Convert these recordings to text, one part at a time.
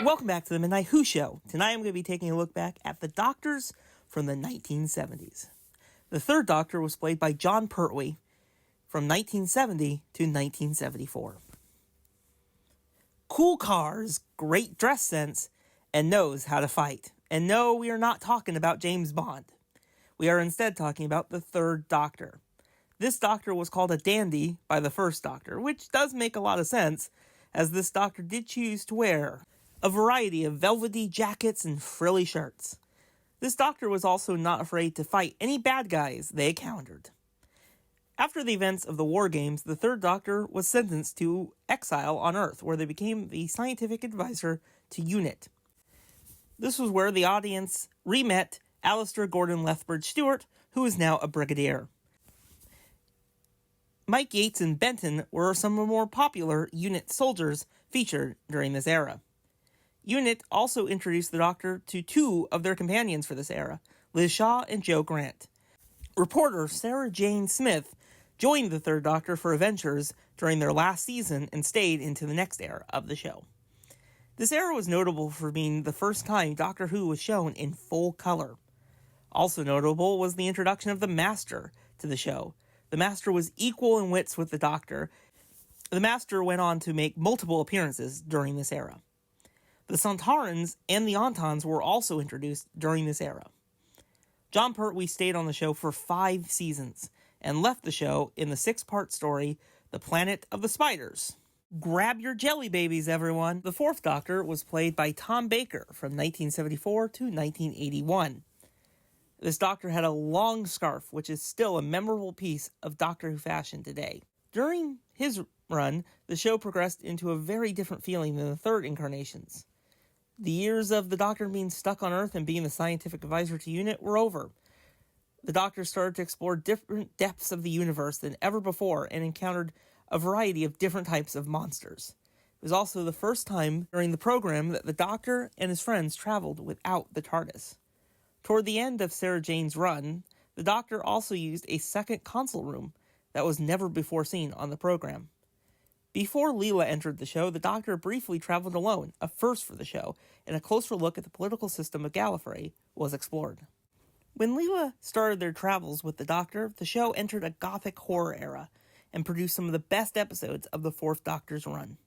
Welcome back to the Midnight Who Show. Tonight I'm going to be taking a look back at the Doctors from the 1970s. The third Doctor was played by Jon Pertwee from 1970 to 1974. Cool cars, great dress sense, and knows how to fight. And no, we are not talking about James Bond. We are instead talking about the third Doctor. This Doctor was called a dandy by the first Doctor, which does make a lot of sense, as this Doctor did choose to wear a variety of velvety jackets and frilly shirts. This Doctor was also not afraid to fight any bad guys they encountered. After the events of the War Games, the third Doctor was sentenced to exile on Earth, where they became the scientific advisor to UNIT. This was where the audience re-met Alistair Gordon Lethbridge-Stewart, who is now a brigadier. Mike Yates and Benton were some of the more popular UNIT soldiers featured during this era. UNIT also introduced the Doctor to two of their companions for this era, Liz Shaw and Joe Grant. Reporter Sarah Jane Smith joined the third Doctor for adventures during their last season and stayed into the next era of the show. This era was notable for being the first time Doctor Who was shown in full color. Also notable was the introduction of the Master to the show. The Master was equal in wits with the Doctor. The Master went on to make multiple appearances during this era. The Sontarans and the Ontons were also introduced during this era. Jon Pertwee stayed on the show for 5 seasons and left the show in the 6-part story, The Planet of the Spiders. Grab your jelly babies, everyone! The fourth Doctor was played by Tom Baker from 1974 to 1981. This Doctor had a long scarf, which is still a memorable piece of Doctor Who fashion today. During his run, the show progressed into a very different feeling than the third incarnations. The years of the Doctor being stuck on Earth and being the scientific advisor to UNIT were over. The Doctor started to explore different depths of the universe than ever before and encountered a variety of different types of monsters. It was also the first time during the program that the Doctor and his friends traveled without the TARDIS. Toward the end of Sarah Jane's run, the Doctor also used a second console room that was never before seen on the program. Before Leela entered the show, the Doctor briefly traveled alone, a first for the show, and a closer look at the political system of Gallifrey was explored. When Leela started their travels with the Doctor, the show entered a gothic horror era and produced some of the best episodes of the fourth Doctor's run.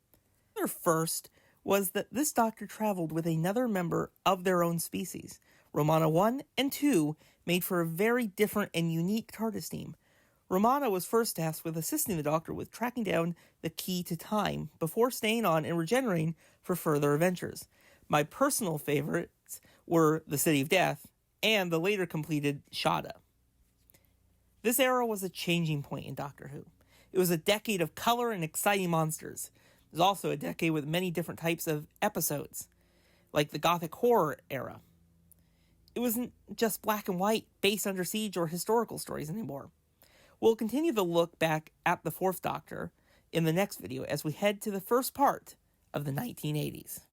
Their first was that this Doctor traveled with another member of their own species. Romana 1 and 2 made for a very different and unique TARDIS team. Romana was first tasked with assisting the Doctor with tracking down the key to time before staying on and regenerating for further adventures. My personal favorites were the City of Death and the later completed Shada. This era was a changing point in Doctor Who. It was a decade of color and exciting monsters. It was also a decade with many different types of episodes, like the Gothic horror era. It wasn't just black and white, base under siege, or historical stories anymore. We'll continue to look back at the fourth Doctor in the next video as we head to the first part of the 1980s.